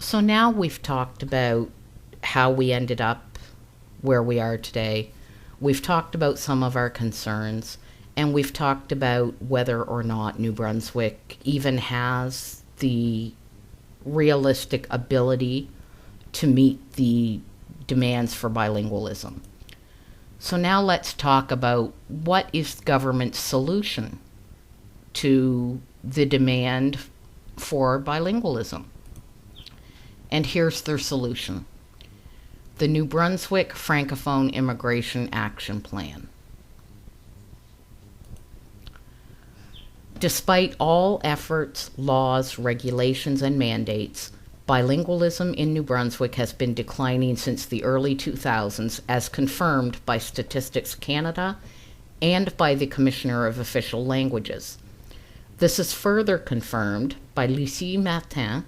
So now we've talked about how we ended up where we are today. We've talked about some of our concerns, and we've talked about whether or not New Brunswick even has the realistic ability to meet the demands for bilingualism. So now let's talk about what is the government's solution to the demand for bilingualism. And here's their solution: the New Brunswick Francophone Immigration Action Plan. Despite all efforts, laws, regulations, and mandates, bilingualism in New Brunswick has been declining since the early 2000s, as confirmed by Statistics Canada and by the Commissioner of Official Languages. This is further confirmed by Lucie Martin,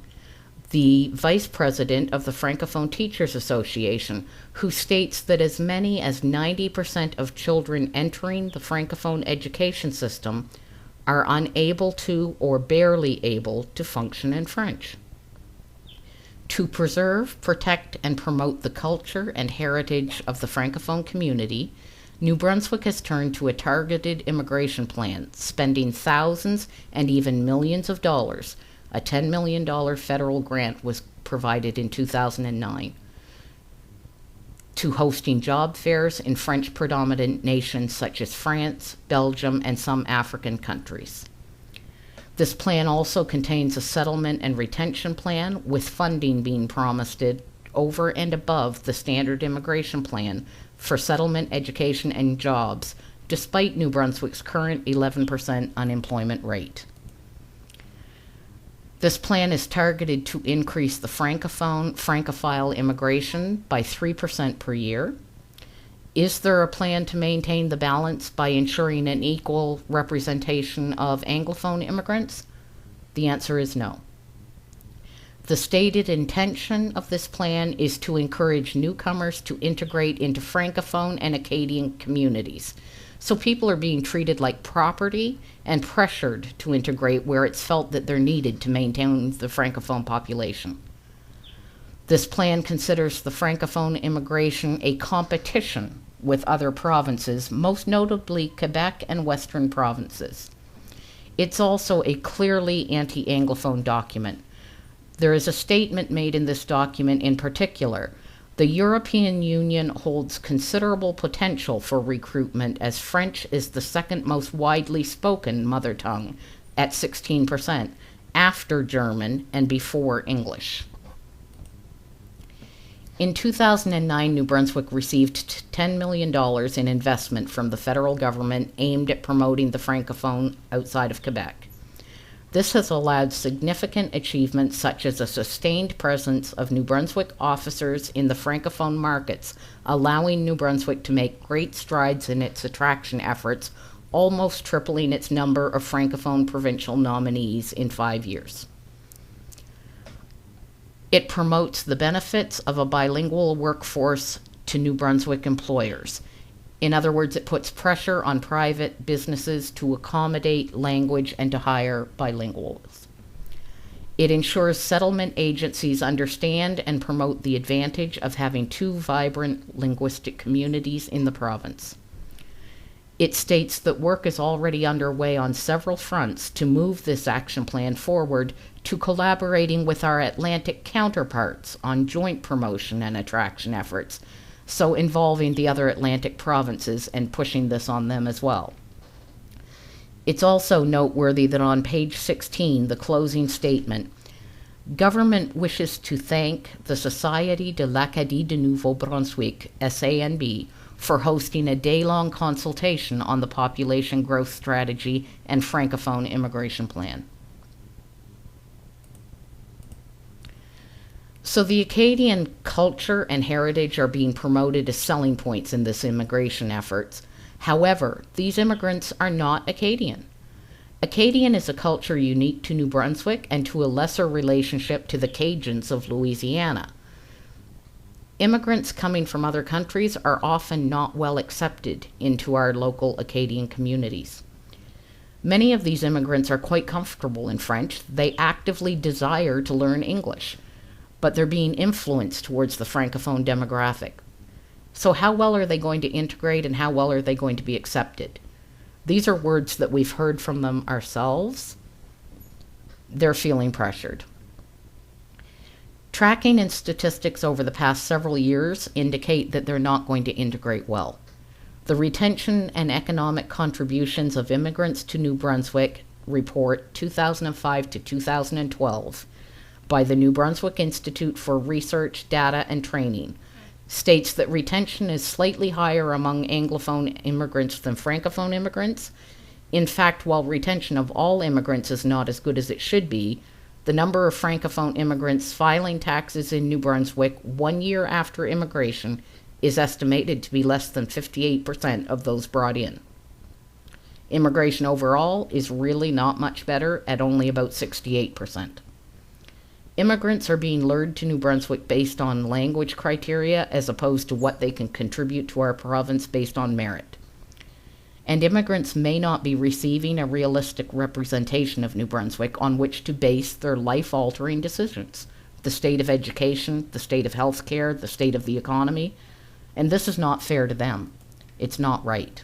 the Vice President of the Francophone Teachers Association, who states that as many as 90% of children entering the Francophone education system are unable to or barely able to function in French. To preserve, protect, and promote the culture and heritage of the Francophone community, New Brunswick has turned to a targeted immigration plan, spending thousands and even millions of dollars. A $10 million federal grant was provided in 2009 to hosting job fairs in French-predominant nations such as France, Belgium, and some African countries. This plan also contains a settlement and retention plan, with funding being promised over and above the standard immigration plan for settlement, education, and jobs, despite New Brunswick's current 11% unemployment rate. This plan is targeted to increase the Francophile immigration by 3% per year. Is there a plan to maintain the balance by ensuring an equal representation of Anglophone immigrants? The answer is no. The stated intention of this plan is to encourage newcomers to integrate into Francophone and Acadian communities. So people are being treated like property and pressured to integrate where it's felt that they're needed to maintain the Francophone population. This plan considers the Francophone immigration a competition with other provinces, most notably Quebec and Western provinces. It's also a clearly anti-Anglophone document. There is a statement made in this document in particular: the European Union holds considerable potential for recruitment, as French is the second most widely spoken mother tongue at 16%, after German and before English. In 2009, New Brunswick received $10 million in investment from the federal government aimed at promoting the Francophone outside of Quebec. This has allowed significant achievements such as a sustained presence of New Brunswick officers in the Francophone markets, allowing New Brunswick to make great strides in its attraction efforts, almost tripling its number of Francophone provincial nominees in 5 years. It promotes the benefits of a bilingual workforce to New Brunswick employers. In other words, it puts pressure on private businesses to accommodate language and to hire bilinguals. It ensures settlement agencies understand and promote the advantage of having two vibrant linguistic communities in the province. It states that work is already underway on several fronts to move this action plan forward to collaborating with our Atlantic counterparts on joint promotion and attraction efforts, so involving the other Atlantic provinces and pushing this on them as well. It's also noteworthy that on page 16, the closing statement, government wishes to thank the Société de l'Acadie de Nouveau-Brunswick, SANB, for hosting a day-long consultation on the population growth strategy and Francophone immigration plan. So the Acadian culture and heritage are being promoted as selling points in this immigration efforts. However, these immigrants are not Acadian. Acadian is a culture unique to New Brunswick and to a lesser relationship to the Cajuns of Louisiana. Immigrants coming from other countries are often not well accepted into our local Acadian communities. Many of these immigrants are quite comfortable in French. They actively desire to learn English. but they're being influenced towards the Francophone demographic. So how well are they going to integrate, and how well are they going to be accepted? These are words that we've heard from them ourselves. They're feeling pressured. Tracking and statistics over the past several years indicate that they're not going to integrate well. The Retention and Economic Contributions of Immigrants to New Brunswick Report 2005 to 2012 by the New Brunswick Institute for Research, Data and Training states that retention is slightly higher among Anglophone immigrants than Francophone immigrants. In fact, while retention of all immigrants is not as good as it should be, the number of Francophone immigrants filing taxes in New Brunswick 1 year after immigration is estimated to be less than 58% of those brought in. Immigration overall is really not much better at only about 68%. Immigrants are being lured to New Brunswick based on language criteria as opposed to what they can contribute to our province based on merit. And immigrants may not be receiving a realistic representation of New Brunswick on which to base their life-altering decisions. The state of education, the state of healthcare, the state of the economy, and this is not fair to them. It's not right.